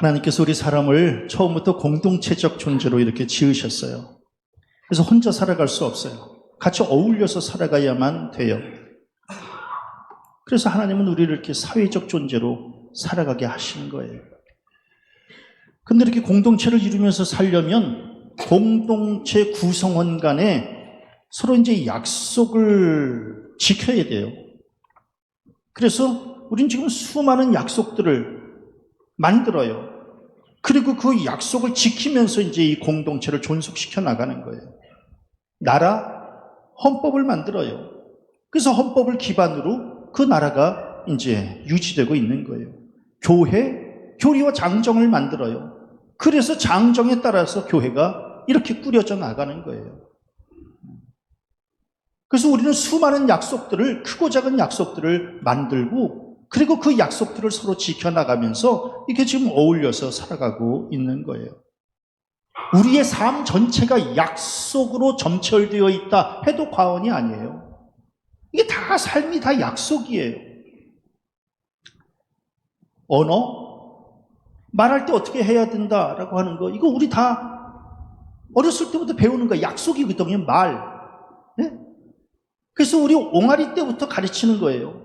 하나님께서 우리 사람을 처음부터 공동체적 존재로 이렇게 지으셨어요. 그래서 혼자 살아갈 수 없어요. 같이 어울려서 살아가야만 돼요. 그래서 하나님은 우리를 이렇게 사회적 존재로 살아가게 하시는 거예요. 근데 이렇게 공동체를 이루면서 살려면 공동체 구성원 간에 서로 이제 약속을 지켜야 돼요. 그래서 우린 지금 수많은 약속들을 만들어요. 그리고 그 약속을 지키면서 이제 이 공동체를 존속시켜 나가는 거예요. 나라, 헌법을 만들어요. 그래서 헌법을 기반으로 그 나라가 이제 유지되고 있는 거예요. 교회, 교리와 장정을 만들어요. 그래서 장정에 따라서 교회가 이렇게 꾸려져 나가는 거예요. 그래서 우리는 수많은 약속들을, 크고 작은 약속들을 만들고, 그리고 그 약속들을 서로 지켜나가면서 이게 지금 어울려서 살아가고 있는 거예요. 우리의 삶 전체가 약속으로 점철되어 있다 해도 과언이 아니에요. 이게 다 삶이 다 약속이에요. 언어, 말할 때 어떻게 해야 된다라고 하는 거, 이거 우리 다 어렸을 때부터 배우는 거 약속이거든요. 말. 네? 그래서 우리 옹알이 때부터 가르치는 거예요.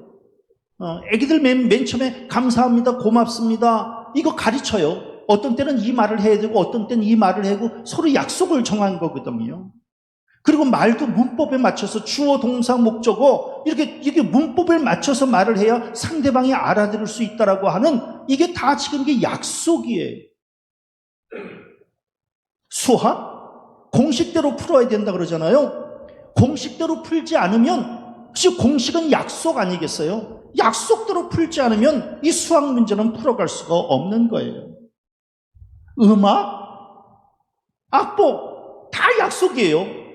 애기들 맨 처음에 감사합니다, 고맙습니다, 이거 가르쳐요. 어떤 때는 이 말을 해야 되고 어떤 때는 이 말을 하고 서로 약속을 정한 거거든요. 그리고 말도 문법에 맞춰서 주어, 동사, 목적어 이렇게 문법에 맞춰서 말을 해야 상대방이 알아들을 수 있다라고 하는, 이게 다 지금 이게 약속이에요. 수학 공식대로 풀어야 된다 그러잖아요. 공식대로 풀지 않으면, 혹시 공식은 약속 아니겠어요? 약속대로 풀지 않으면 이 수학 문제는 풀어갈 수가 없는 거예요. 음악, 악보 다 약속이에요.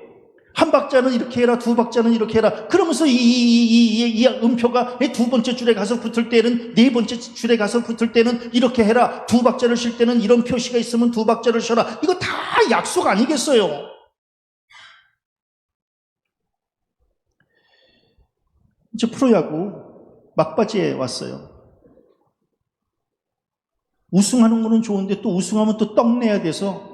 한 박자는 이렇게 해라, 두 박자는 이렇게 해라. 그러면서 이 음표가 두 번째 줄에 가서 붙을 때는, 네 번째 줄에 가서 붙을 때는 이렇게 해라. 두 박자를 쉴 때는 이런 표시가 있으면 두 박자를 쉬어라. 이거 다 약속 아니겠어요? 이제 프로야구 막바지에 왔어요. 우승하는 거는 좋은데 또 우승하면 또 떡 내야 돼서,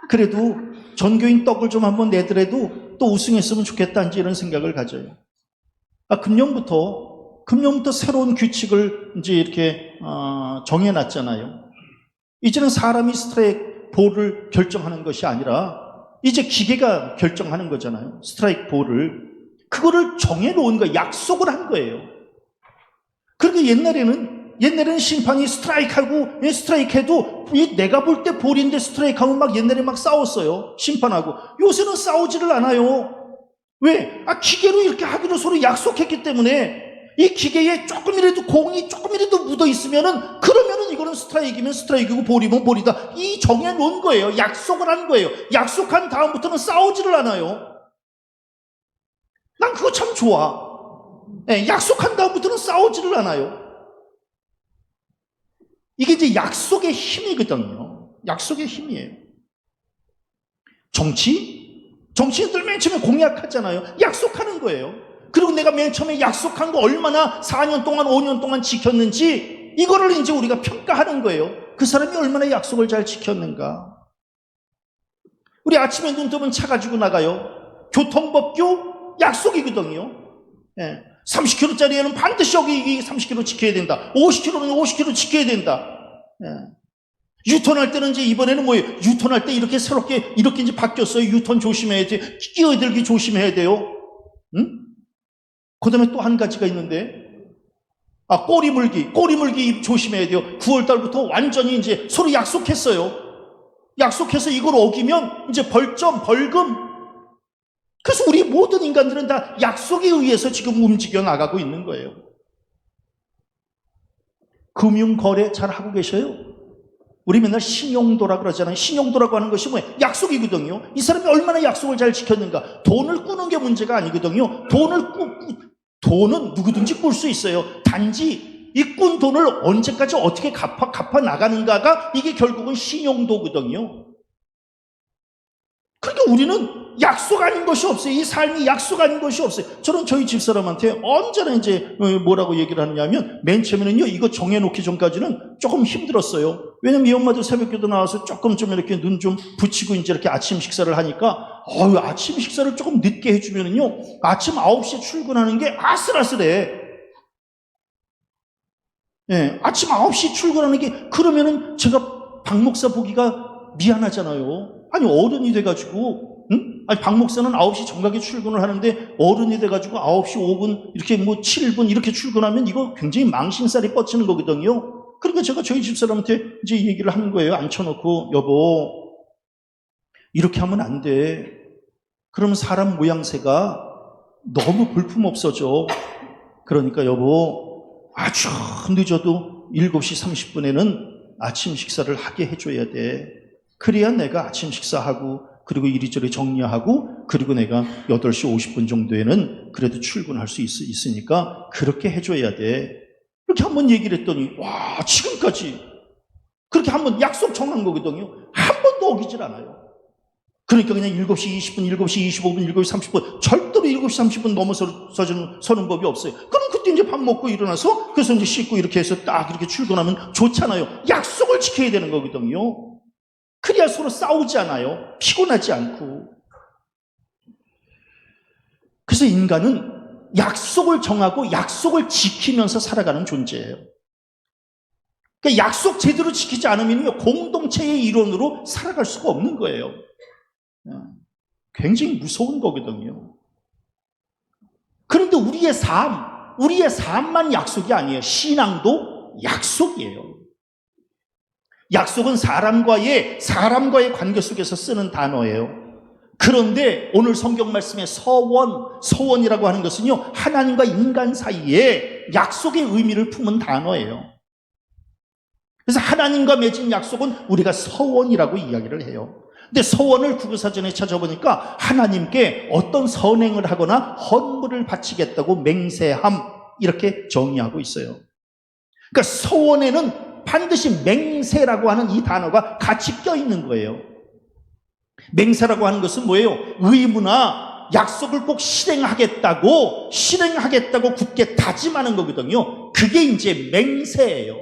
그래도 전교인 떡을 좀 한번 내더라도 또 우승했으면 좋겠다, 이제 이런 생각을 가져요. 금년부터 새로운 규칙을 이제 이렇게 정해놨잖아요. 이제는 사람이 스트라이크 볼을 결정하는 것이 아니라 이제 기계가 결정하는 거잖아요. 스트라이크 볼을. 그거를 정해놓은 거예요. 약속을 한 거예요. 그리고 옛날에는 심판이 스트라이크 해도 내가 볼 때 볼인데 스트라이크 하면 막 옛날에 막 싸웠어요. 심판하고. 요새는 싸우지를 않아요. 왜? 기계로 이렇게 하기로 서로 약속했기 때문에, 이 기계에 공이 조금이라도 묻어 있으면은, 그러면은 이거는 스트라이크면 스트라이크고 볼이면 볼이다. 이 정해놓은 거예요. 약속을 한 거예요. 약속한 다음부터는 싸우지를 않아요. 난 그거 참 좋아. 약속한 다음부터는 싸우지를 않아요. 이게 이제 약속의 힘이거든요. 약속의 힘이에요. 정치인들 맨 처음에 공약하잖아요. 약속하는 거예요. 그리고 내가 맨 처음에 약속한 거 얼마나 4년 동안 5년 동안 지켰는지, 이거를 이제 우리가 평가하는 거예요. 그 사람이 얼마나 약속을 잘 지켰는가. 우리 아침에 눈 뜨면 차 가지고 나가요. 교통법규 약속이거든요. 30km짜리에는 반드시 여기 30km 지켜야 된다. 50km는 50km 지켜야 된다. 유턴할 때는 이제 이번에는 뭐예요? 유턴할 때 이렇게 새롭게 이렇게 이제 바뀌었어요. 유턴 조심해야 돼. 끼어들기 조심해야 돼요. 응? 그 다음에 또 한 가지가 있는데, 꼬리 물기 조심해야 돼요. 9월달부터 완전히 이제 서로 약속했어요. 약속해서 이걸 어기면 이제 벌금. 그래서 우리 모든 인간들은 다 약속에 의해서 지금 움직여 나가고 있는 거예요. 금융거래 잘 하고 계셔요? 우리 맨날 신용도라 그러잖아요. 신용도라고 하는 것이 뭐예요? 약속이거든요. 이 사람이 얼마나 약속을 잘 지켰는가. 돈을 꾸는 게 문제가 아니거든요. 돈은 누구든지 꿀 수 있어요. 단지 이 꾼 돈을 언제까지 어떻게 갚아 나가는가가, 이게 결국은 신용도거든요. 그러니까 우리는 약속 아닌 것이 없어요. 이 삶이 약속 아닌 것이 없어요. 저는 저희 집사람한테 언제나 이제 뭐라고 얘기를 하느냐면, 맨 처음에는요, 이거 정해놓기 전까지는 조금 힘들었어요. 왜냐면 이 엄마도 새벽기도 나와서 조금 좀 이렇게 눈 좀 붙이고 이제 이렇게 아침 식사를 하니까, 아침 식사를 조금 늦게 해주면은요, 아침 9시에 출근하는 게 아슬아슬해. 예, 아침 9시 출근하는 게, 그러면은 제가 박 목사 보기가 미안하잖아요. 아니, 어른이 돼가지고, 응? 아니, 박 목사는 9시 정각에 출근을 하는데, 어른이 돼가지고 9시 5분, 이렇게 뭐 7분 이렇게 출근하면 이거 굉장히 망신살이 뻗치는 거거든요. 그러니까 제가 저희 집사람한테 이제 얘기를 하는 거예요. 앉혀놓고, 여보, 이렇게 하면 안 돼. 그러면 사람 모양새가 너무 볼품 없어져. 그러니까 여보, 아주 늦어도 7시 30분에는 아침 식사를 하게 해줘야 돼. 그래야 내가 아침 식사하고, 그리고 이리저리 정리하고, 그리고 내가 8시 50분 정도에는 그래도 출근할 수 있으니까 그렇게 해줘야 돼. 이렇게 한번 얘기를 했더니, 와, 지금까지 그렇게 한번 약속 정한 거거든요. 한 번도 어기질 않아요. 그러니까 그냥 7시 20분, 7시 25분, 7시 30분, 절대로 7시 30분 서는 법이 없어요. 그럼 그때 이제 밥 먹고 일어나서, 그래서 이제 씻고 이렇게 해서 딱 이렇게 출근하면 좋잖아요. 약속을 지켜야 되는 거거든요. 그래야 서로 싸우지 않아요. 피곤하지 않고. 그래서 인간은 약속을 정하고 약속을 지키면서 살아가는 존재예요. 그러니까 약속 제대로 지키지 않으면 공동체의 일원으로 살아갈 수가 없는 거예요. 굉장히 무서운 거거든요. 그런데 우리의 삶만 약속이 아니에요. 신앙도 약속이에요. 약속은 사람과의 관계 속에서 쓰는 단어예요. 그런데 오늘 성경 말씀의 서원이라고 하는 것은요, 하나님과 인간 사이에 약속의 의미를 품은 단어예요. 그래서 하나님과 맺은 약속은 우리가 서원이라고 이야기를 해요. 근데 서원을 국어사전에 찾아보니까 하나님께 어떤 선행을 하거나 헌물을 바치겠다고 맹세함, 이렇게 정의하고 있어요. 그러니까 서원에는 반드시 맹세라고 하는 이 단어가 같이 껴있는 거예요. 맹세라고 하는 것은 뭐예요? 의무나 약속을 꼭 실행하겠다고 굳게 다짐하는 거거든요. 그게 이제 맹세예요.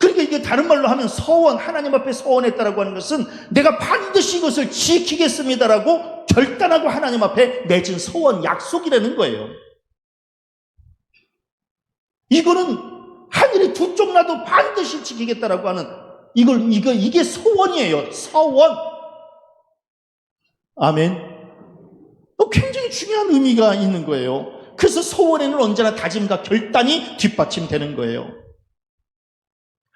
그러니까 이게 다른 말로 하면 하나님 앞에 서원했다라고 하는 것은 내가 반드시 이것을 지키겠습니다라고 결단하고 하나님 앞에 맺은 서원, 약속이라는 거예요. 이거는 하늘이 두 쪽 나도 반드시 지키겠다라고 하는 이게 서원이에요. 서원. 아멘. 굉장히 중요한 의미가 있는 거예요. 그래서 서원에는 언제나 다짐과 결단이 뒷받침되는 거예요.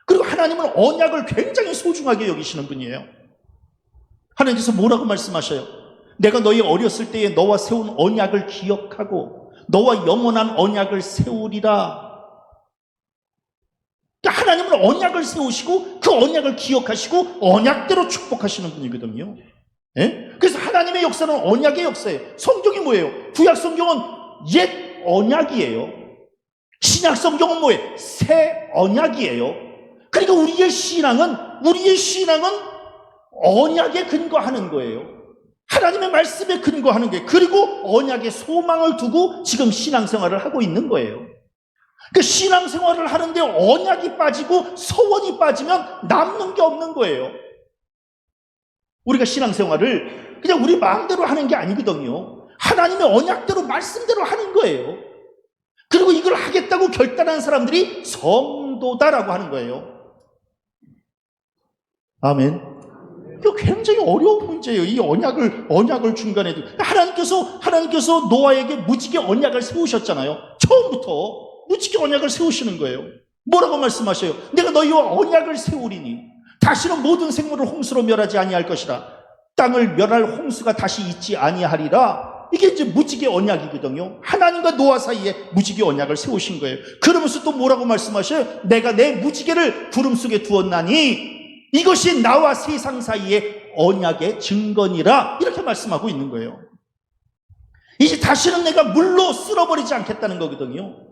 그리고 하나님은 언약을 굉장히 소중하게 여기시는 분이에요. 하나님께서 뭐라고 말씀하셔요? 내가 너희 어렸을 때에 너와 세운 언약을 기억하고 너와 영원한 언약을 세우리라. 그러니까 하나님은 언약을 세우시고 그 언약을 기억하시고 언약대로 축복하시는 분이거든요. 예? 그래서 하나님의 역사는 언약의 역사예요. 성경이 뭐예요? 구약 성경은 옛 언약이에요. 신약 성경은 뭐예요? 새 언약이에요. 그러니까 우리의 신앙은 언약에 근거하는 거예요. 하나님의 말씀에 근거하는 거예요. 그리고 언약의 소망을 두고 지금 신앙생활을 하고 있는 거예요. 그 신앙생활을 하는데 언약이 빠지고 서원이 빠지면 남는 게 없는 거예요. 우리가 신앙생활을 그냥 우리 마음대로 하는 게 아니거든요. 하나님의 언약대로 말씀대로 하는 거예요. 그리고 이걸 하겠다고 결단한 사람들이 성도다라고 하는 거예요. 아멘. 이거 굉장히 어려운 문제예요. 이 언약을 중간에 두고. 하나님께서 노아에게 무지개 언약을 세우셨잖아요. 처음부터 무지개 언약을 세우시는 거예요. 뭐라고 말씀하셔요? 내가 너희와 언약을 세우리니 다시는 모든 생물을 홍수로 멸하지 아니할 것이라. 땅을 멸할 홍수가 다시 있지 아니하리라. 이게 이제 무지개 언약이거든요. 하나님과 노아 사이에 무지개 언약을 세우신 거예요. 그러면서 또 뭐라고 말씀하셔요? 내가 내 무지개를 구름 속에 두었나니 이것이 나와 세상 사이의 언약의 증거니라. 이렇게 말씀하고 있는 거예요. 이제 다시는 내가 물로 쓸어버리지 않겠다는 거거든요.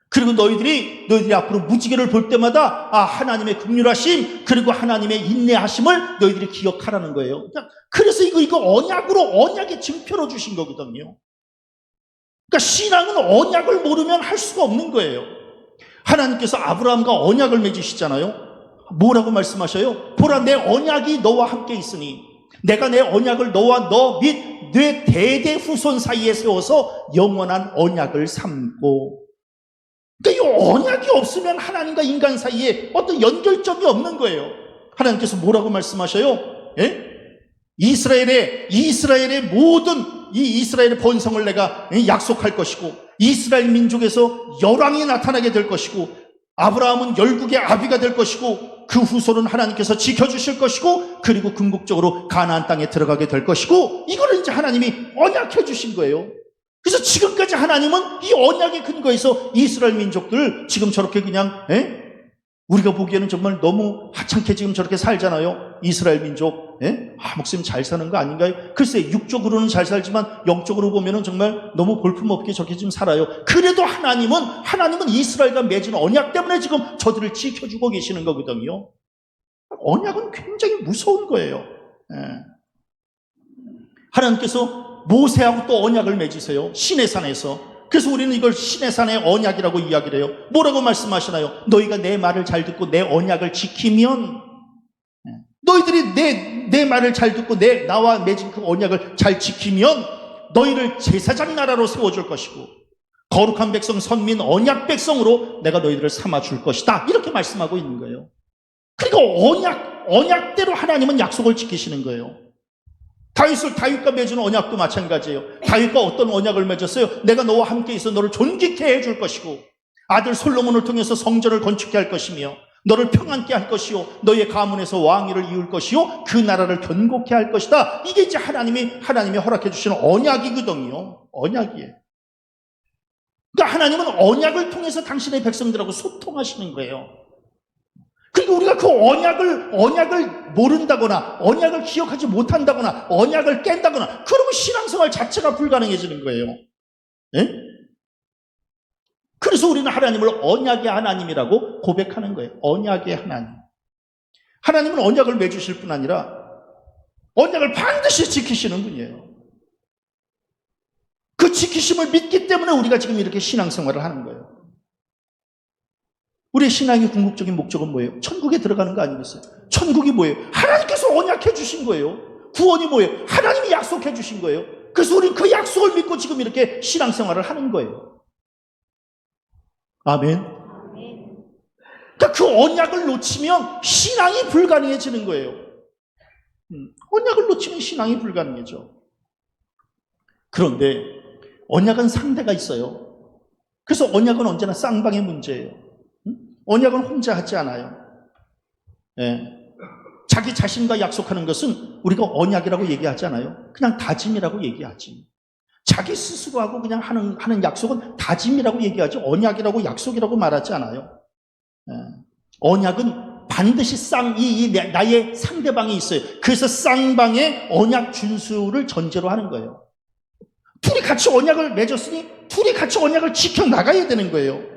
그리고 너희들이 앞으로 무지개를 볼 때마다 하나님의 긍휼하심 그리고 하나님의 인내하심을 너희들이 기억하라는 거예요. 그래서 이거 언약으로 언약의 증표로 주신 거거든요. 그러니까 신앙은 언약을 모르면 할 수가 없는 거예요. 하나님께서 아브라함과 언약을 맺으시잖아요. 뭐라고 말씀하셔요? 보라, 내 언약이 너와 함께 있으니 내가 내 언약을 너와 너 및 내 대대 후손 사이에 세워서 영원한 언약을 삼고. 그러니까 이 언약이 없으면 하나님과 인간 사이에 어떤 연결점이 없는 거예요. 하나님께서 뭐라고 말씀하셔요? 예? 이스라엘의 모든 이 이스라엘의 번성을 내가 약속할 것이고, 이스라엘 민족에서 열왕이 나타나게 될 것이고, 아브라함은 열국의 아비가 될 것이고, 그 후손은 하나님께서 지켜주실 것이고, 그리고 궁극적으로 가나안 땅에 들어가게 될 것이고, 이거를 이제 하나님이 언약해 주신 거예요. 그래서 지금까지 하나님은 이 언약의 근거에서 이스라엘 민족들 지금 저렇게 그냥 우리가 보기에는 정말 너무 하찮게 지금 저렇게 살잖아요. 이스라엘 민족. 목사님 잘 사는 거 아닌가요? 글쎄, 육적으로는 잘 살지만 영적으로 보면은 정말 너무 볼품없게 저렇게 지금 살아요. 그래도 하나님은 이스라엘과 맺은 언약 때문에 지금 저들을 지켜주고 계시는 거거든요. 언약은 굉장히 무서운 거예요. 하나님께서 모세하고 또 언약을 맺으세요. 시내산에서. 그래서 우리는 이걸 시내산의 언약이라고 이야기를 해요. 뭐라고 말씀하시나요? 너희가 내 말을 잘 듣고 내 언약을 지키면, 너희들이 내 말을 잘 듣고 나와 맺은 그 언약을 잘 지키면 너희를 제사장 나라로 세워줄 것이고, 거룩한 백성, 선민, 언약 백성으로 내가 너희들을 삼아줄 것이다. 이렇게 말씀하고 있는 거예요. 그러니까 언약대로 하나님은 약속을 지키시는 거예요. 다윗과 맺은 언약도 마찬가지예요. 다윗과 어떤 언약을 맺었어요? 내가 너와 함께 있어 너를 존귀케 해줄 것이고, 아들 솔로몬을 통해서 성전을 건축케 할 것이며, 너를 평안케 할 것이요, 너의 가문에서 왕위를 이을 것이요, 그 나라를 견고케 할 것이다. 이게 이제 하나님이 허락해 주시는 언약이거든요. 언약이에요. 그러니까 하나님은 언약을 통해서 당신의 백성들하고 소통하시는 거예요. 그리고 우리가 그 언약을 모른다거나, 언약을 기억하지 못한다거나, 언약을 깬다거나, 그러면 신앙생활 자체가 불가능해지는 거예요. 그래서 우리는 하나님을 언약의 하나님이라고 고백하는 거예요. 언약의 하나님. 하나님은 언약을 맺으실 뿐 아니라 언약을 반드시 지키시는 분이에요. 그 지키심을 믿기 때문에 우리가 지금 이렇게 신앙생활을 하는 거예요. 우리의 신앙의 궁극적인 목적은 뭐예요? 천국에 들어가는 거 아니겠어요? 천국이 뭐예요? 하나님께서 언약해 주신 거예요. 구원이 뭐예요? 하나님이 약속해 주신 거예요. 그래서 우리는 그 약속을 믿고 지금 이렇게 신앙생활을 하는 거예요. 아멘. 그러니까 그 언약을 놓치면 신앙이 불가능해지는 거예요. 언약을 놓치면 신앙이 불가능해져. 그런데 언약은 상대가 있어요. 그래서 언약은 언제나 쌍방의 문제예요. 언약은 혼자 하지 않아요. 자기 자신과 약속하는 것은 우리가 언약이라고 얘기하지 않아요. 그냥 다짐이라고 얘기하지. 자기 스스로하고 그냥 하는 약속은 다짐이라고 얘기하지, 언약이라고 약속이라고 말하지 않아요. 언약은 반드시 나의 상대방이 있어요. 그래서 쌍방의 언약 준수를 전제로 하는 거예요. 둘이 같이 언약을 맺었으니 둘이 같이 언약을 지켜나가야 되는 거예요.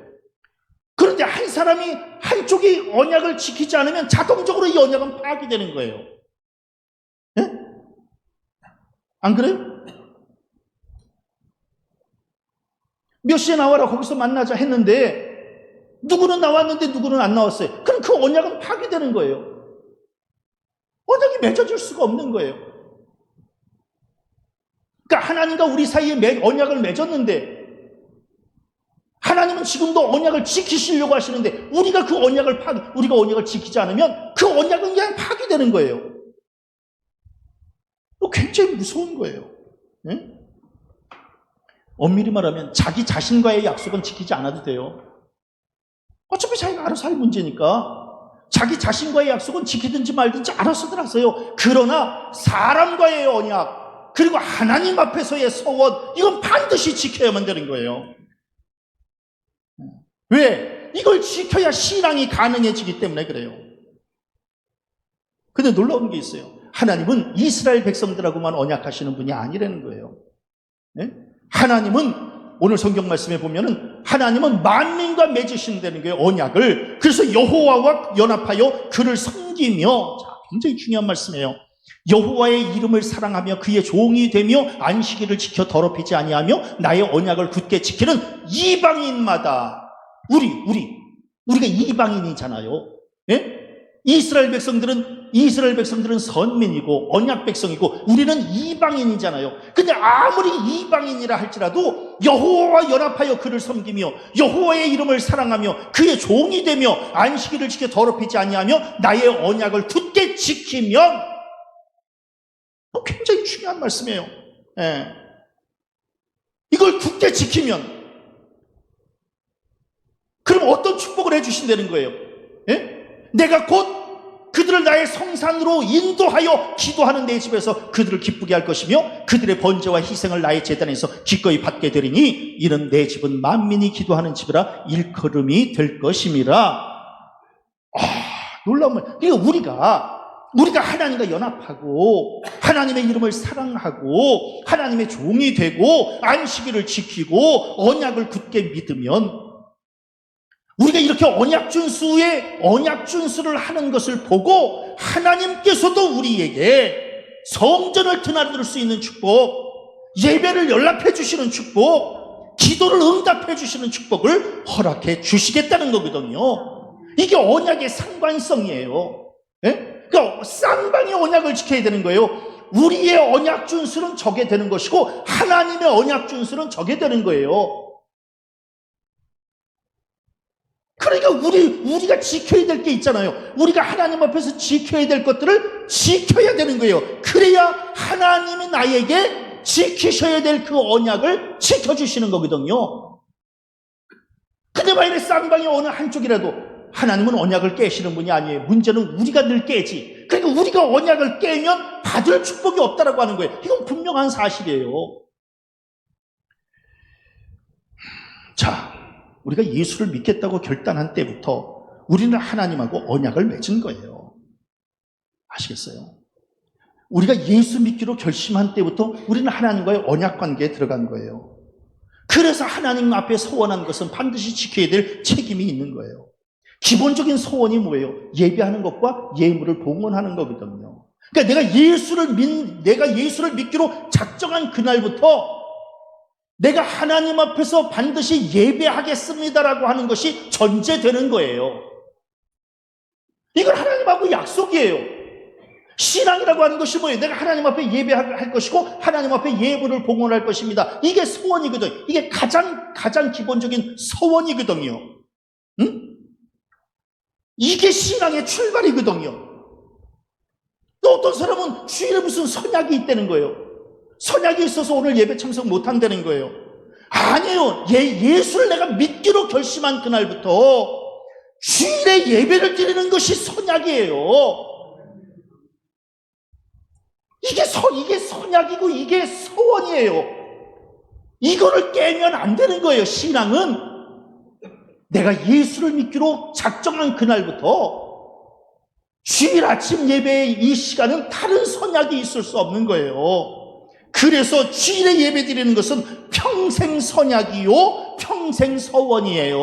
그런데 한쪽이 언약을 지키지 않으면 자동적으로 이 언약은 파기되는 거예요. 안 그래요? 몇 시에 나와라, 거기서 만나자 했는데 누구는 나왔는데 누구는 안 나왔어요. 그럼 그 언약은 파기되는 거예요. 언약이 맺어질 수가 없는 거예요. 그러니까 하나님과 우리 사이에 언약을 맺었는데, 하나님은 지금도 언약을 지키시려고 하시는데 우리가 언약을 지키지 않으면 그 언약은 그냥 파기되는 거예요. 굉장히 무서운 거예요. 엄밀히 말하면 자기 자신과의 약속은 지키지 않아도 돼요. 어차피 자기가 알아서 할 문제니까 자기 자신과의 약속은 지키든지 말든지 알아서들 하세요. 그러나 사람과의 언약, 그리고 하나님 앞에서의 서원, 이건 반드시 지켜야만 되는 거예요. 왜? 이걸 지켜야 신앙이 가능해지기 때문에 그래요. 근데 놀라운 게 있어요. 하나님은 이스라엘 백성들하고만 언약하시는 분이 아니라는 거예요. 하나님은 오늘 성경 말씀에 보면은 하나님은 만민과 맺으신다는 거예요, 언약을. 그래서 여호와와 연합하여 그를 섬기며, 자, 굉장히 중요한 말씀이에요. 여호와의 이름을 사랑하며 그의 종이 되며 안식일을 지켜 더럽히지 아니하며 나의 언약을 굳게 지키는 이방인마다 우리가 이방인이잖아요. 예? 이스라엘 백성들은 선민이고 언약 백성이고 우리는 이방인이잖아요. 근데 아무리 이방인이라 할지라도 여호와와 연합하여 그를 섬기며 여호와의 이름을 사랑하며 그의 종이 되며 안식일을 지켜 더럽히지 아니하며 나의 언약을 굳게 지키면, 굉장히 중요한 말씀이에요. 예. 이걸 굳게 지키면 그럼 어떤 축복을 해주신다는 거예요? 예? 내가 곧 그들을 나의 성산으로 인도하여 기도하는 내 집에서 그들을 기쁘게 할 것이며 그들의 번제와 희생을 나의 제단에서 기꺼이 받게 되리니 이는 내 집은 만민이 기도하는 집이라 일컬음이 될 것임이라. 놀라운 말. 그러니까 우리가 하나님과 연합하고 하나님의 이름을 사랑하고 하나님의 종이 되고 안식일을 지키고 언약을 굳게 믿으면, 우리가 이렇게 언약 준수를 하는 것을 보고 하나님께서도 우리에게 성전을 드나들 수 있는 축복, 예배를 연락해 주시는 축복, 기도를 응답해 주시는 축복을 허락해 주시겠다는 거거든요. 이게 언약의 상관성이에요. 예? 그러니까 쌍방의 언약을 지켜야 되는 거예요. 우리의 언약 준수는 저게 되는 것이고 하나님의 언약 준수는 저게 되는 거예요. 그러니까 우리가 지켜야 될 게 있잖아요. 우리가 하나님 앞에서 지켜야 될 것들을 지켜야 되는 거예요. 그래야 하나님이 나에게 지키셔야 될 그 언약을 지켜주시는 거거든요. 근데 만약에 쌍방의 어느 한쪽이라도 하나님은 언약을 깨시는 분이 아니에요. 문제는 우리가 늘 깨지. 그러니까 우리가 언약을 깨면 받을 축복이 없다라고 하는 거예요. 이건 분명한 사실이에요. 자, 우리가 예수를 믿겠다고 결단한 때부터 우리는 하나님하고 언약을 맺은 거예요. 아시겠어요? 우리가 예수 믿기로 결심한 때부터 우리는 하나님과의 언약 관계에 들어간 거예요. 그래서 하나님 앞에 서원한 것은 반드시 지켜야 될 책임이 있는 거예요. 기본적인 소원이 뭐예요? 예배하는 것과 예물을 봉헌하는 거거든요. 그러니까 내가 예수를 믿기로 작정한 그날부터 내가 하나님 앞에서 반드시 예배하겠습니다라고 하는 것이 전제되는 거예요. 이건 하나님하고 약속이에요. 신앙이라고 하는 것이 뭐예요? 내가 하나님 앞에 예배할 것이고 하나님 앞에 예물을 봉헌할 것입니다. 이게 소원이거든요. 이게 가장 기본적인 소원이거든요. 응? 이게 신앙의 출발이거든요. 또 어떤 사람은 주일에 무슨 선약이 있다는 거예요. 선약이 있어서 오늘 예배 참석 못한다는 거예요. 아니에요. 예수를 내가 믿기로 결심한 그날부터 주일에 예배를 드리는 것이 선약이에요. 이게 선약이고 이게 소원이에요. 이거를 깨면 안 되는 거예요. 신앙은 내가 예수를 믿기로 작정한 그날부터 주일 아침 예배의 이 시간은 다른 선약이 있을 수 없는 거예요. 그래서 주일에 예배 드리는 것은 평생 선약이요 평생 서원이에요.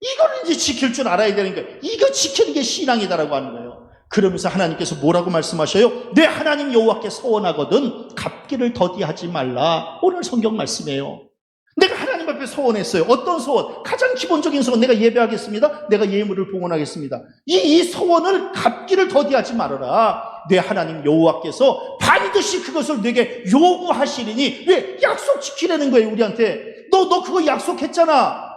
이거를 이제 지킬 줄 알아야 되는 거예요. 이거 지키는 게 신앙이다라고 하는 거예요. 그러면서 하나님께서 뭐라고 말씀하셔요? 내 하나님 여호와께 서원하거든 갚기를 더디하지 말라. 오늘 성경 말씀이에요. 내가 하나님 앞에 서원했어요. 어떤 서원? 가장 기본적인 서원. 내가 예배하겠습니다. 내가 예물을 봉헌하겠습니다. 이 서원을 갚기를 더디하지 말아라. 내 하나님 여호와께서 반드시 그것을 내게 요구하시리니. 왜? 약속 지키라는 거예요. 우리한테. 너 그거 약속했잖아.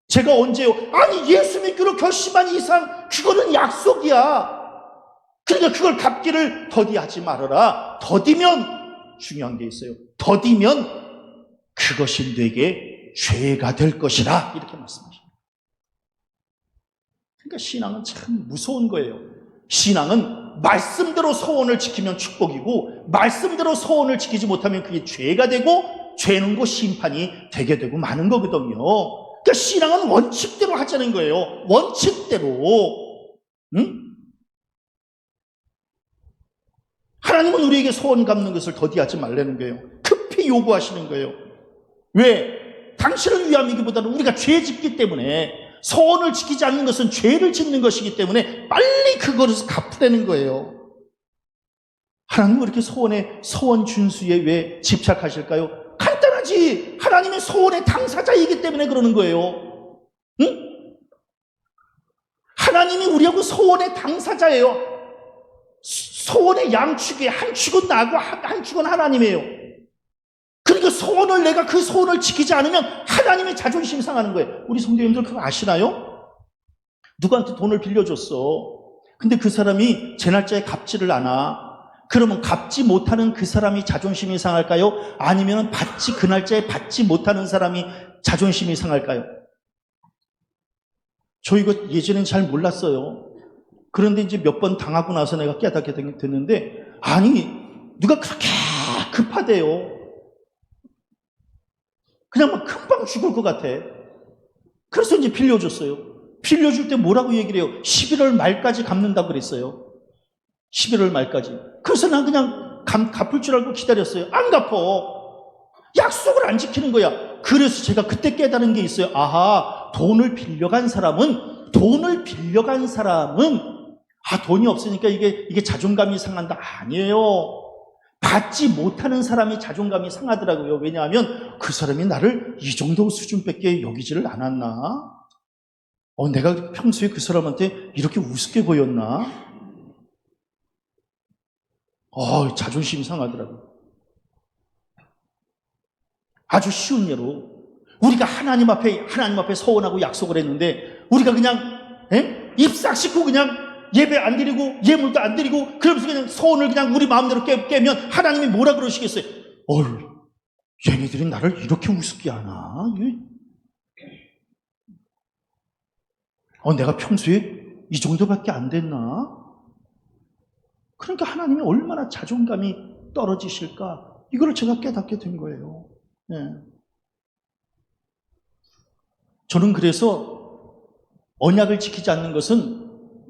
제가 언제요? 아니 예수 믿기로 결심한 이상 그거는 약속이야. 그러니까 그걸 갚기를 더디하지 말아라. 더디면 중요한 게 있어요. 더디면 그것이 내게 죄가 될 것이라. 이렇게 말씀하십니다. 그러니까 신앙은 참 무서운 거예요. 신앙은 말씀대로 소원을 지키면 축복이고 말씀대로 소원을 지키지 못하면 그게 죄가 되고 죄는 곧 심판이 되게 되고 마는 거거든요. 그러니까 신앙은 원칙대로 하자는 거예요. 원칙대로. 응? 하나님은 우리에게 소원 갚는 것을 더디하지 말라는 거예요. 급히 요구하시는 거예요. 왜? 당신을 위함이기보다는 우리가 죄 짓기 때문에 소원을 지키지 않는 것은 죄를 짓는 것이기 때문에 빨리 그것을 갚으라는 거예요. 하나님은 이렇게 소원 준수에 왜 집착하실까요? 간단하지. 하나님의 소원의 당사자이기 때문에 그러는 거예요. 응? 하나님이 우리하고 소원의 당사자예요. 소원의 양축에 한 축은 나고 한 축은 하나님이에요. 그러니까 소원을 내가 그 소원을 지키지 않으면 하나님의 자존심 상하는 거예요. 우리 성도님들 그거 아시나요? 누구한테 돈을 빌려줬어. 근데 그 사람이 제 날짜에 갚지를 않아. 그러면 갚지 못하는 그 사람이 자존심이 상할까요? 아니면 그 날짜에 받지 못하는 사람이 자존심이 상할까요? 저 이거 예전엔 잘 몰랐어요. 그런데 이제 몇 번 당하고 나서 내가 깨닫게 됐는데, 아니, 누가 그렇게 급하대요. 그냥 막 금방 죽을 것 같아. 그래서 이제 빌려줬어요. 빌려줄 때 뭐라고 얘기를 해요? 11월 말까지 갚는다고 그랬어요. 11월 말까지. 그래서 난 그냥 갚을 줄 알고 기다렸어요. 안 갚어. 약속을 안 지키는 거야. 그래서 제가 그때 깨달은 게 있어요. 아하, 돈을 빌려간 사람은 돈이 없으니까 이게 자존감이 상한다. 아니에요. 받지 못하는 사람이 자존감이 상하더라고요. 왜냐하면 그 사람이 나를 이 정도 수준밖에 여기지를 않았나? 내가 평소에 그 사람한테 이렇게 우습게 보였나? 자존심이 상하더라고요. 아주 쉬운 예로 우리가 하나님 앞에 서원하고 약속을 했는데 우리가 그냥 입 싹 씻고 그냥 예배 안 드리고 예물도 안 드리고 그러면서 그냥 소원을 그냥 우리 마음대로 깨면 하나님이 뭐라 그러시겠어요? 얘네들이 나를 이렇게 우습게 하나? 내가 평소에 이 정도밖에 안 됐나? 그러니까 하나님이 얼마나 자존감이 떨어지실까? 이걸 제가 깨닫게 된 거예요. 네. 저는 그래서 언약을 지키지 않는 것은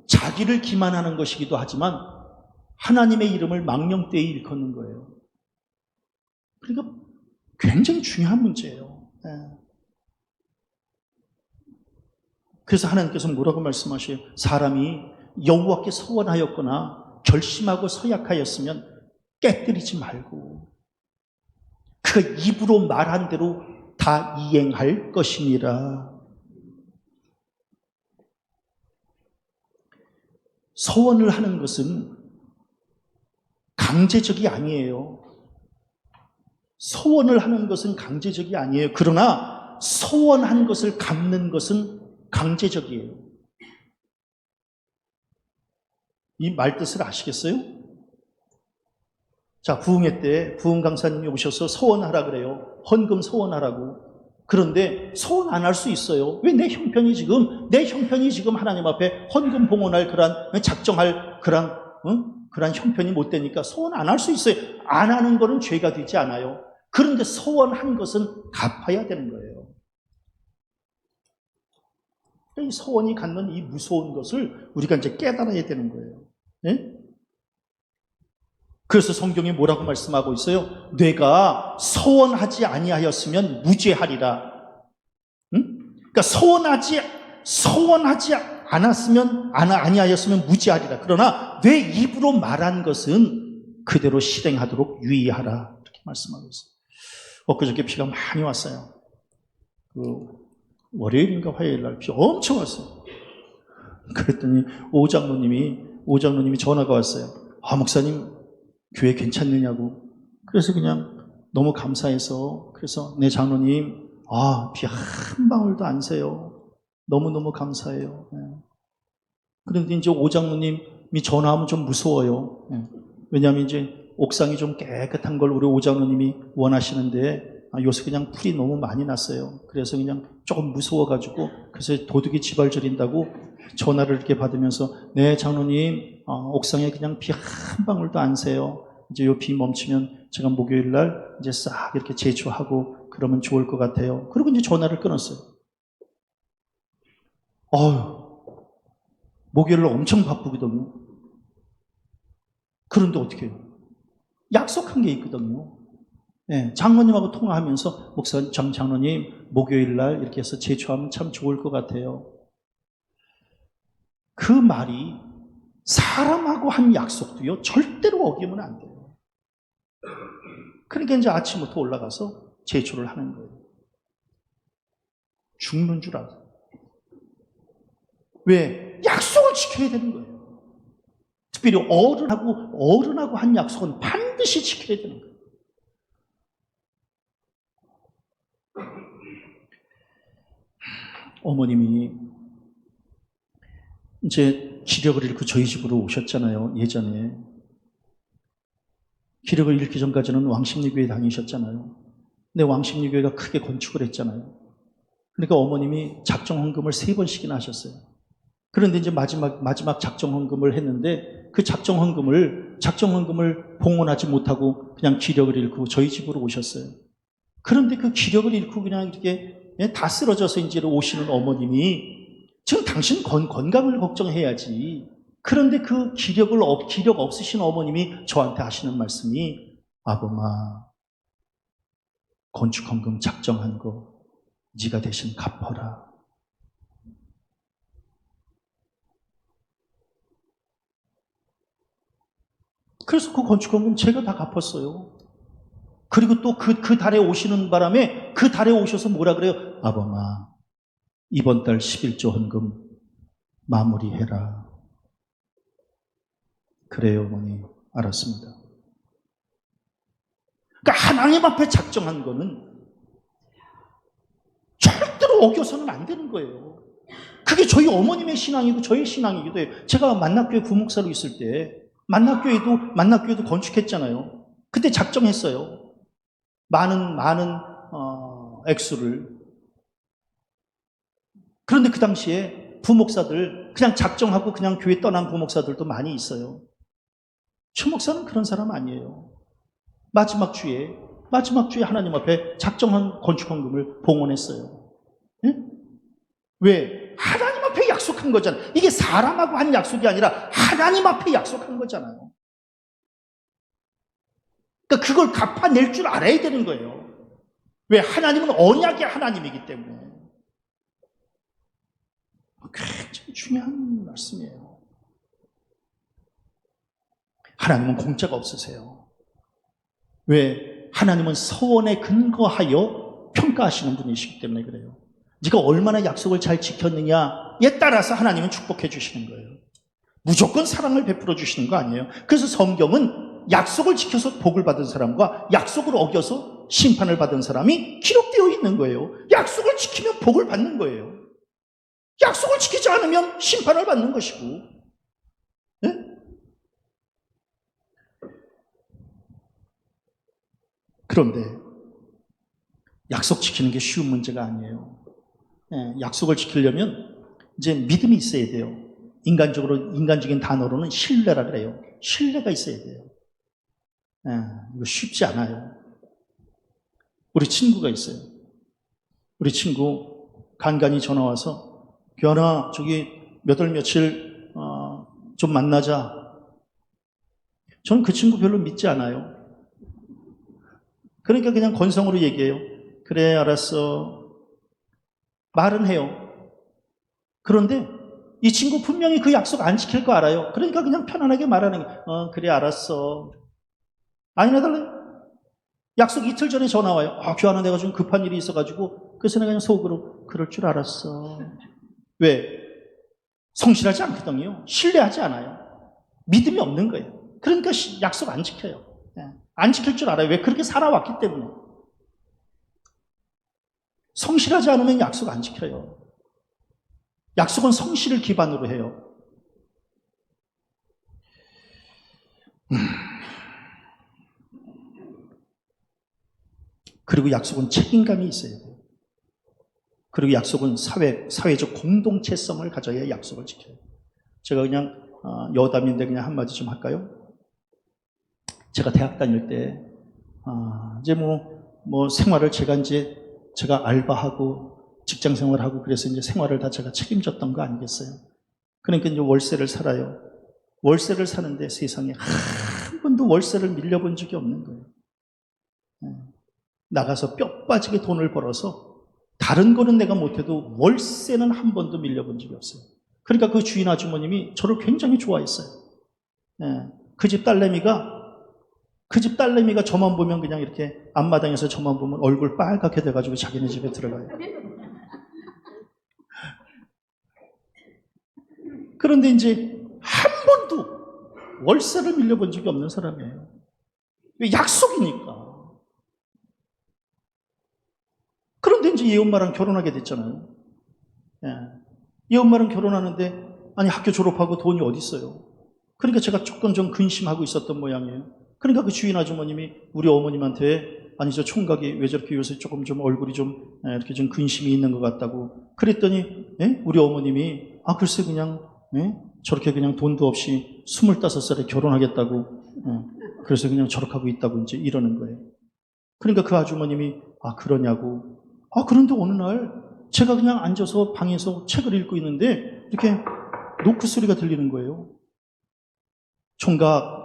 자기를 기만하는 것이기도 하지만 하나님의 이름을 망령되이 일컫는 거예요. 그러니까 굉장히 중요한 문제예요. 네. 그래서 하나님께서 뭐라고 말씀하셔요? 사람이 여호와께 서원하였거나 결심하고 서약하였으면 깨뜨리지 말고 그 입으로 말한 대로 다 이행할 것이니라. 서원을 하는 것은 강제적이 아니에요. 서원을 하는 것은 강제적이 아니에요. 그러나 서원한 것을 갚는 것은 강제적이에요. 이 말 뜻을 아시겠어요? 자, 부흥회 때 부흥 강사님이 오셔서 서원하라 그래요. 헌금 서원하라고. 그런데 서원 안 할 수 있어요. 왜 내 형편이 지금 하나님 앞에 헌금 봉헌할 작정할 그런 형편이 못 되니까 서원 안 할 수 있어요. 안 하는 거는 죄가 되지 않아요. 그런데 서원한 것은 갚아야 되는 거예요. 이 서원이 갖는 이 무서운 것을 우리가 이제 깨달아야 되는 거예요. 네? 그래서 성경이 뭐라고 말씀하고 있어요? 뇌가 서원하지 아니하였으면 무죄하리라. 응? 그러니까 서원하지 않았으면 아니하였으면 무죄하리라. 그러나 뇌 입으로 말한 것은 그대로 실행하도록 유의하라. 이렇게 말씀하고 있어요. 엊그저께 비가 많이 왔어요. 월요일인가 화요일 날 비 엄청 왔어요. 그랬더니 오장로님이 전화가 왔어요. 목사님 교회 괜찮느냐고. 그래서 그냥 너무 감사해서 그래서 네 장로님 비 한 방울도 안 새요. 너무너무 감사해요. 네. 그런데 이제 오장로님이 전화하면 좀 무서워요. 네. 왜냐하면 이제 옥상이 좀 깨끗한 걸 우리 오장로님이 원하시는데 요새 그냥 풀이 너무 많이 났어요. 그래서 그냥 조금 무서워가지고 그래서 도둑이 지발저린다고 전화를 이렇게 받으면서 네 장로님 옥상에 그냥 비 한 방울도 안 새요. 이제 요 비 멈추면 제가 목요일 날 이제 싹 이렇게 제초하고 그러면 좋을 것 같아요. 그리고 이제 전화를 끊었어요. 목요일 날 엄청 바쁘거든요. 그런데 어떻게 해요? 약속한 게 있거든요. 네, 장로님하고 통화하면서 목사님, 장로님 목요일 날 이렇게 해서 제초하면 참 좋을 것 같아요. 그 말이 사람하고 한 약속도요 절대로 어기면 안 돼요. 그러니까 이제 아침부터 올라가서 제출을 하는 거예요. 죽는 줄 알아요. 왜? 약속을 지켜야 되는 거예요. 특별히 어른하고 한 약속은 반드시 지켜야 되는 거예요. 어머님이 이제 기력을 잃고 저희 집으로 오셨잖아요. 예전에. 기력을 잃기 전까지는 왕십리교회 다니셨잖아요. 근데 왕십리교회가 크게 건축을 했잖아요. 그러니까 어머님이 작정헌금을 3번씩이나 하셨어요. 그런데 이제 마지막 작정헌금을 했는데 그 작정헌금을 봉헌하지 못하고 그냥 기력을 잃고 저희 집으로 오셨어요. 그런데 그 기력을 잃고 그냥 이렇게 다 쓰러져서 이제 오시는 어머님이 지금 당신 건강을 걱정해야지. 그런데 그 기력 없으신 어머님이 저한테 하시는 말씀이 아범아, 건축헌금 작정한 거 네가 대신 갚아라. 그래서 그 건축헌금 제가 다 갚았어요. 그리고 또 그 달에 오시는 바람에 그 달에 오셔서 뭐라 그래요? 아범아, 이번 달 11조 헌금 마무리해라. 그래요, 어머니. 알았습니다. 그러니까 하나님 앞에 작정한 거는 절대로 어겨서는 안 되는 거예요. 그게 저희 어머님의 신앙이고 저의 신앙이기도 해요. 제가 만납교회 부목사로 있을 때 만납교회도 건축했잖아요. 그때 작정했어요. 많은 액수를. 그런데 그 당시에 부목사들 그냥 작정하고 그냥 교회 떠난 부목사들도 많이 있어요. 최 목사는 그런 사람 아니에요. 마지막 주에 하나님 앞에 작정한 건축헌금을 봉헌했어요. 응? 왜? 하나님 앞에 약속한 거잖아요. 이게 사람하고 한 약속이 아니라 하나님 앞에 약속한 거잖아요. 그러니까 그걸 갚아낼 줄 알아야 되는 거예요. 왜? 하나님은 언약의 하나님이기 때문에. 굉장히 중요한 말씀이에요. 하나님은 공짜가 없으세요. 왜? 하나님은 서원에 근거하여 평가하시는 분이시기 때문에 그래요. 네가 얼마나 약속을 잘 지켰느냐에 따라서 하나님은 축복해 주시는 거예요. 무조건 사랑을 베풀어 주시는 거 아니에요. 그래서 성경은 약속을 지켜서 복을 받은 사람과 약속을 어겨서 심판을 받은 사람이 기록되어 있는 거예요. 약속을 지키면 복을 받는 거예요. 약속을 지키지 않으면 심판을 받는 것이고. 네? 그런데 약속 지키는 게 쉬운 문제가 아니에요. 약속을 지키려면 이제 믿음이 있어야 돼요. 인간적인 단어로는 신뢰라 그래요. 신뢰가 있어야 돼요. 이거 쉽지 않아요. 우리 친구가 있어요. 우리 친구 간간히 전화 와서 교환아, 저기 몇 월 며칠 좀 만나자. 저는 그 친구 별로 믿지 않아요. 그러니까 그냥 건성으로 얘기해요. 그래, 알았어. 말은 해요. 그런데 이 친구 분명히 그 약속 안 지킬 거 알아요. 그러니까 그냥 편안하게 말하는 거예요. 그래, 알았어. 아니나 달라요. 약속 이틀 전에 전화 와요. 교환아, 내가 좀 급한 일이 있어가지고. 그래서 내가 그냥 속으로 그럴 줄 알았어. 왜? 성실하지 않거든요. 신뢰하지 않아요. 믿음이 없는 거예요. 그러니까 약속 안 지켜요. 안 지킬 줄 알아요. 왜? 그렇게 살아왔기 때문에. 성실하지 않으면 약속 안 지켜요. 약속은 성실을 기반으로 해요. 그리고 약속은 책임감이 있어야 돼요. 그리고 약속은 사회적 공동체성을 가져야 약속을 지켜요. 제가 그냥 여담인데 그냥 한마디 좀 할까요? 제가 대학 다닐 때 이제 생활을 제가 알바하고 직장 생활하고 그래서 이제 생활을 다 제가 책임졌던 거 아니겠어요? 그러니까 이제 월세를 살아요. 월세를 사는데 세상에 한 번도 월세를 밀려본 적이 없는 거예요. 나가서 뼈 빠지게 돈을 벌어서 다른 거는 내가 못해도 월세는 한 번도 밀려본 적이 없어요. 그러니까 그 주인 아주머님이 저를 굉장히 좋아했어요. 그 집 딸내미가 그 집 딸내미가 저만 보면 그냥 이렇게 앞마당에서 저만 보면 얼굴 빨갛게 돼가지고 자기네 집에 들어가요. 그런데 이제 한 번도 월세를 밀려본 적이 없는 사람이에요. 약속이니까. 그런데 이제 얘 엄마랑 결혼하게 됐잖아요. 얘 엄마랑 결혼하는데 아니 학교 졸업하고 돈이 어디 있어요? 그러니까 제가 조금 좀 근심하고 있었던 모양이에요. 그러니까 그 주인 아주머님이 우리 어머님한테 아니 저 총각이 왜 저렇게 요새 조금 좀 얼굴이 좀 이렇게 좀 근심이 있는 것 같다고 그랬더니 우리 어머님이 글쎄 그냥 저렇게 그냥 돈도 없이 25살에 결혼하겠다고 그래서 그냥 저렇게 하고 있다고 이제 이러는 거예요. 그러니까 그 아주머님이 그러냐고. 그런데 어느 날 제가 그냥 앉아서 방에서 책을 읽고 있는데 이렇게 노크 소리가 들리는 거예요. 총각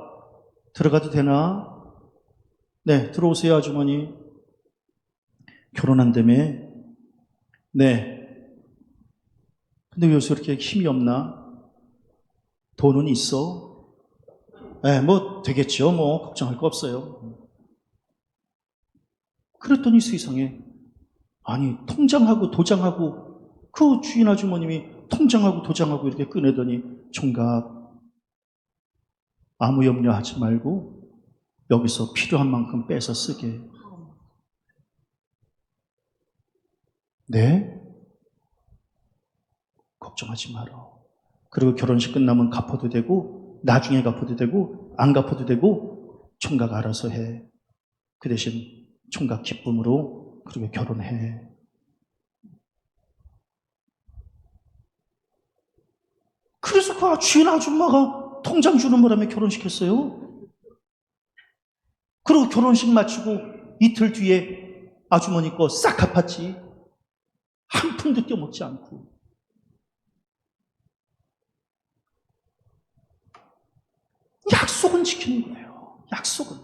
들어가도 되나? 네, 들어오세요 아주머니. 결혼한다며? 네. 근데 왜 요새 이렇게 힘이 없나? 돈은 있어? 네, 뭐 되겠죠. 뭐 걱정할 거 없어요. 그랬더니 세상에 아니 통장하고 도장하고 그 주인 아주머님이 통장하고 도장하고 이렇게 꺼내더니 총각 아무 염려하지 말고 여기서 필요한 만큼 빼서 쓰게. 네? 걱정하지 마라. 그리고 결혼식 끝나면 갚아도 되고 나중에 갚아도 되고 안 갚아도 되고 총각 알아서 해. 그 대신 총각 기쁨으로 그리고 결혼해. 그래서 그 주인 아줌마가 통장 주는 바람에 결혼시켰어요. 그리고 결혼식 마치고 이틀 뒤에 아주머니 거 싹 갚았지. 한 푼도 떼먹지 않고. 약속은 지키는 거예요. 약속은.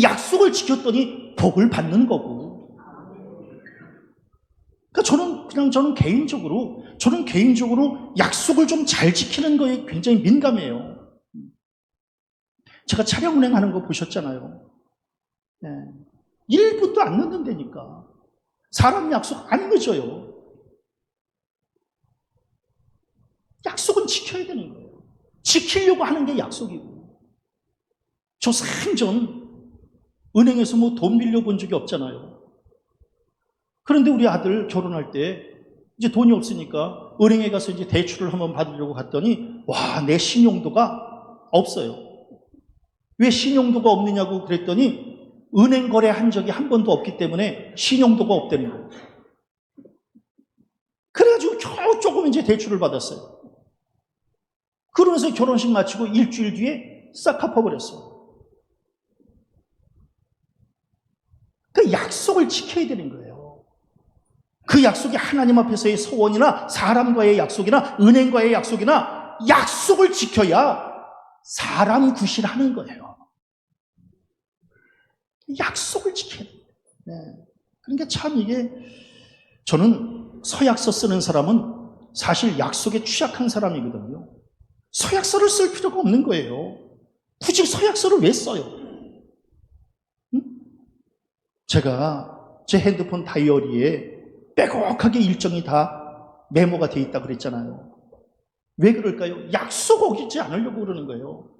약속을 지켰더니 복을 받는 거고. 그러니까 저는 개인적으로 약속을 좀 잘 지키는 거에 굉장히 민감해요. 제가 차량 운행하는 거 보셨잖아요. 1분도 안 늦는다니까. 사람 약속 안 늦어요. 약속은 지켜야 되는 거예요. 지키려고 하는 게 약속이고. 저 생전 은행에서 뭐 돈 빌려본 적이 없잖아요. 그런데 우리 아들 결혼할 때 이제 돈이 없으니까 은행에 가서 이제 대출을 한번 받으려고 갔더니 내 신용도가 없어요. 왜 신용도가 없느냐고 그랬더니 은행 거래한 적이 한 번도 없기 때문에 신용도가 없다는 거예요. 그래가지고 겨우 조금 이제 대출을 받았어요. 그러면서 결혼식 마치고 일주일 뒤에 싹 갚아버렸어요. 그 약속을 지켜야 되는 거예요. 그 약속이 하나님 앞에서의 서원이나 사람과의 약속이나 은행과의 약속이나 약속을 지켜야 사람 구실하는 거예요. 약속을 지켜야 돼요. 그러니까 참 이게 저는 서약서 쓰는 사람은 사실 약속에 취약한 사람이거든요. 서약서를 쓸 필요가 없는 거예요. 굳이 서약서를 왜 써요? 제가 제 핸드폰 다이어리에 빼곡하게 일정이 다 메모가 돼 있다고 그랬잖아요. 왜 그럴까요? 약속 어기지 않으려고 그러는 거예요.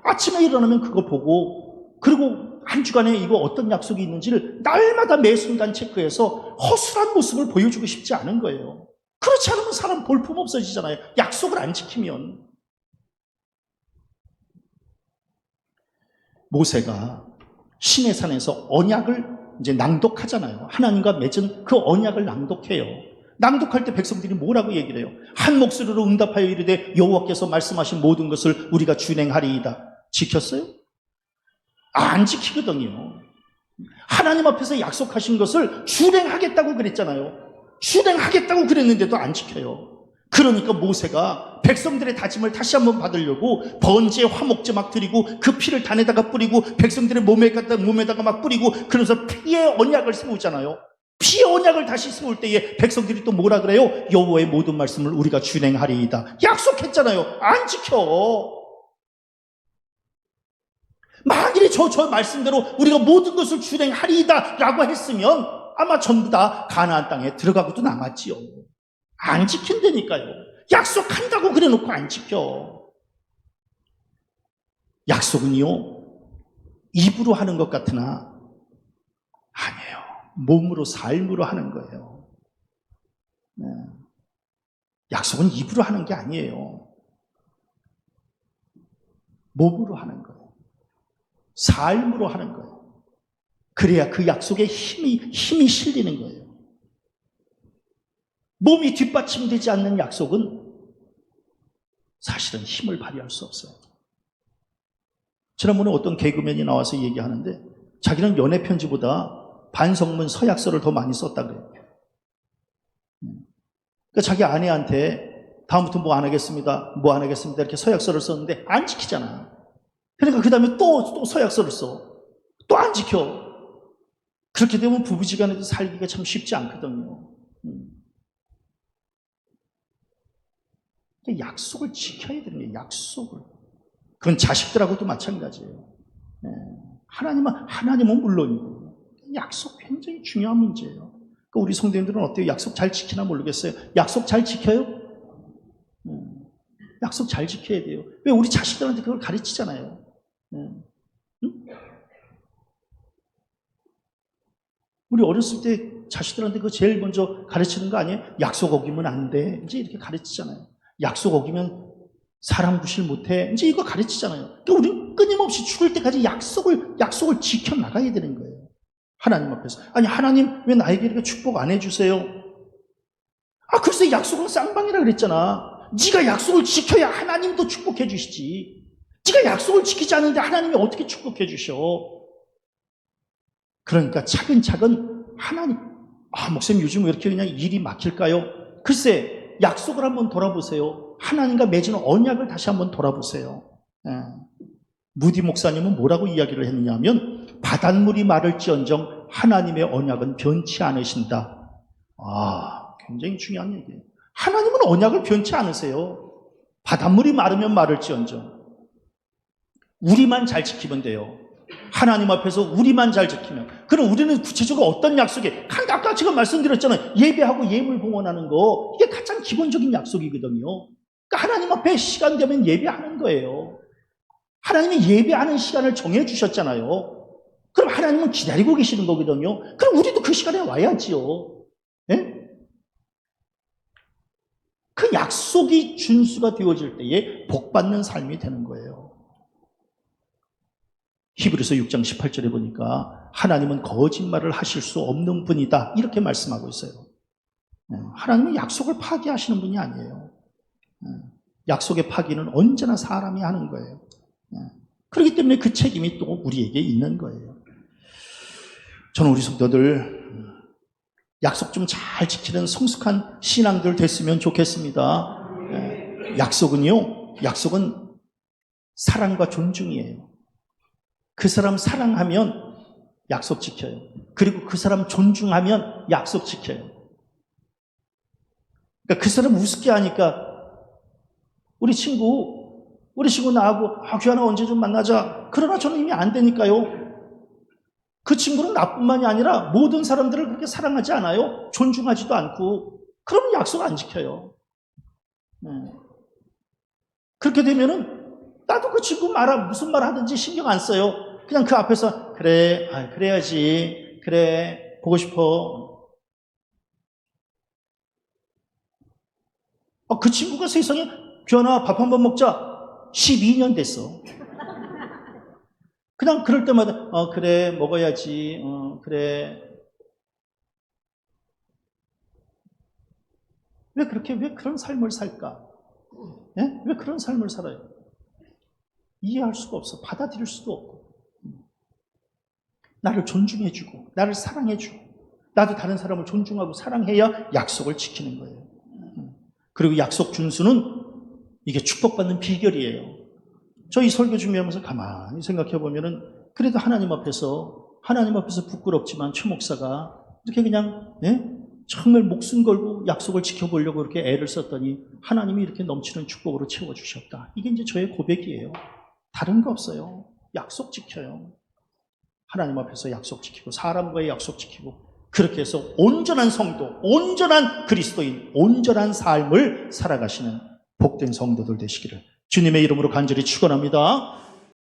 아침에 일어나면 그거 보고 그리고 한 주간에 이거 어떤 약속이 있는지를 날마다 매 순간 체크해서 허술한 모습을 보여주고 싶지 않은 거예요. 그렇지 않으면 사람 볼품 없어지잖아요. 약속을 안 지키면. 모세가 시내산에서 언약을 이제 낭독하잖아요. 하나님과 맺은 그 언약을 낭독해요. 낭독할 때 백성들이 뭐라고 얘기를 해요? 한 목소리로 응답하여 이르되 여호와께서 말씀하신 모든 것을 우리가 준행하리이다. 지켰어요? 안 지키거든요. 하나님 앞에서 약속하신 것을 준행하겠다고 그랬잖아요. 준행하겠다고 그랬는데도 안 지켜요. 그러니까 모세가 백성들의 다짐을 다시 한번 받으려고 번제, 화목제 막 드리고 그 피를 단에다가 뿌리고 백성들의 몸에다가 막 뿌리고 그러면서 피의 언약을 세우잖아요. 피의 언약을 다시 세울 때에 백성들이 또 뭐라 그래요? 여호와의 모든 말씀을 우리가 준행하리이다. 약속했잖아요. 안 지켜. 만일에 저 말씀대로 우리가 모든 것을 준행하리이다 라고 했으면 아마 전부 다 가나안 땅에 들어가고도 남았지요. 안 지킨다니까요. 약속한다고 그래놓고 안 지켜. 약속은요, 입으로 하는 것 같으나 아니에요. 몸으로, 삶으로 하는 거예요. 네. 약속은 입으로 하는 게 아니에요. 몸으로 하는 거예요. 삶으로 하는 거예요. 그래야 그 약속에 힘이 실리는 거예요. 몸이 뒷받침되지 않는 약속은 사실은 힘을 발휘할 수 없어요. 지난번에 어떤 개그맨이 나와서 얘기하는데 자기는 연애편지보다 반성문 서약서를 더 많이 썼다 그래요. 그러니까 자기 아내한테 다음부터 뭐 안 하겠습니다, 뭐 안 하겠습니다 이렇게 서약서를 썼는데 안 지키잖아. 그러니까 그 다음에 또 서약서를 써. 또 안 지켜. 그렇게 되면 부부지간에도 살기가 참 쉽지 않거든요. 약속을 지켜야 되는 거예요. 약속을. 그건 자식들하고도 마찬가지예요. 하나님은 물론이고 약속 굉장히 중요한 문제예요. 그러니까 우리 성도님들은 어때요? 약속 잘 지키나 모르겠어요. 약속 잘 지켜요? 약속 잘 지켜야 돼요. 왜 우리 자식들한테 그걸 가르치잖아요. 응? 우리 어렸을 때 자식들한테 그거 제일 먼저 가르치는 거 아니에요? 약속 어기면 안 돼. 이제 이렇게 가르치잖아요. 약속 어기면 사람 구실 못해. 이제 이거 가르치잖아요. 그러니까 우리는 끊임없이 죽을 때까지 약속을 지켜나가야 되는 거예요. 하나님 앞에서. 아니, 하나님 왜 나에게 이렇게 축복 안 해주세요? 글쎄 약속은 쌍방이라 그랬잖아. 네가 약속을 지켜야 하나님도 축복해 주시지. 네가 약속을 지키지 않는데 하나님이 어떻게 축복해 주셔? 그러니까 차근차근 하나님, 목사님 요즘 왜 이렇게 그냥 일이 막힐까요? 글쎄, 약속을 한번 돌아보세요. 하나님과 맺은 언약을 다시 한번 돌아보세요. 무디 목사님은 뭐라고 이야기를 했느냐 하면 바닷물이 마를지언정 하나님의 언약은 변치 않으신다. 굉장히 중요한 얘기예요. 하나님은 언약을 변치 않으세요. 바닷물이 마르면 마를지언정. 우리만 잘 지키면 돼요. 하나님 앞에서 우리만 잘 지키면. 그럼 우리는 구체적으로 어떤 약속에, 아까 제가 말씀드렸잖아요. 예배하고 예물 봉헌하는 거, 이게 가장 기본적인 약속이거든요. 그러니까 하나님 앞에 시간 되면 예배하는 거예요. 하나님이 예배하는 시간을 정해주셨잖아요. 그럼 하나님은 기다리고 계시는 거거든요. 그럼 우리도 그 시간에 와야지요. 예? 그 약속이 준수가 되어질 때에 복받는 삶이 되는 거예요. 히브리서 6장 18절에 보니까 하나님은 거짓말을 하실 수 없는 분이다 이렇게 말씀하고 있어요. 하나님은 약속을 파기하시는 분이 아니에요. 약속의 파기는 언제나 사람이 하는 거예요. 그렇기 때문에 그 책임이 또 우리에게 있는 거예요. 저는 우리 성도들 약속 좀 잘 지키는 성숙한 신앙들 됐으면 좋겠습니다. 약속은 사랑과 존중이에요. 그 사람 사랑하면 약속 지켜요. 그리고 그 사람 존중하면 약속 지켜요. 그러니까 그 사람 우습게 하니까 우리 친구 나하고 규환아 언제 좀 만나자. 그러나 저는 이미 안 되니까요. 그 친구는 나뿐만이 아니라 모든 사람들을 그렇게 사랑하지 않아요. 존중하지도 않고. 그러면 약속 안 지켜요. 그렇게 되면은 나도 그 친구 무슨 말 하든지 신경 안 써요. 그냥 그 앞에서 그래, 그래야지, 그래, 보고 싶어. 그 친구가 세상에 규환아 밥 한번 먹자 12년 됐어. 그냥 그럴 때마다 그래 먹어야지, 그래. 왜 그런 삶을 살까? 예? 왜 그런 삶을 살아요? 이해할 수가 없어. 받아들일 수도 없고. 나를 존중해주고 나를 사랑해주고 나도 다른 사람을 존중하고 사랑해야 약속을 지키는 거예요. 그리고 약속 준수는 이게 축복받는 비결이에요. 저희 설교 준비하면서 가만히 생각해 보면은 그래도 하나님 앞에서 부끄럽지만 최 목사가 이렇게 그냥 정말 목숨 걸고 약속을 지켜보려고 이렇게 애를 썼더니 하나님이 이렇게 넘치는 축복으로 채워주셨다. 이게 이제 저의 고백이에요. 다른 거 없어요. 약속 지켜요. 하나님 앞에서 약속 지키고 사람과의 약속 지키고 그렇게 해서 온전한 성도, 온전한 그리스도인, 온전한 삶을 살아가시는 복된 성도들 되시기를 주님의 이름으로 간절히 축원합니다.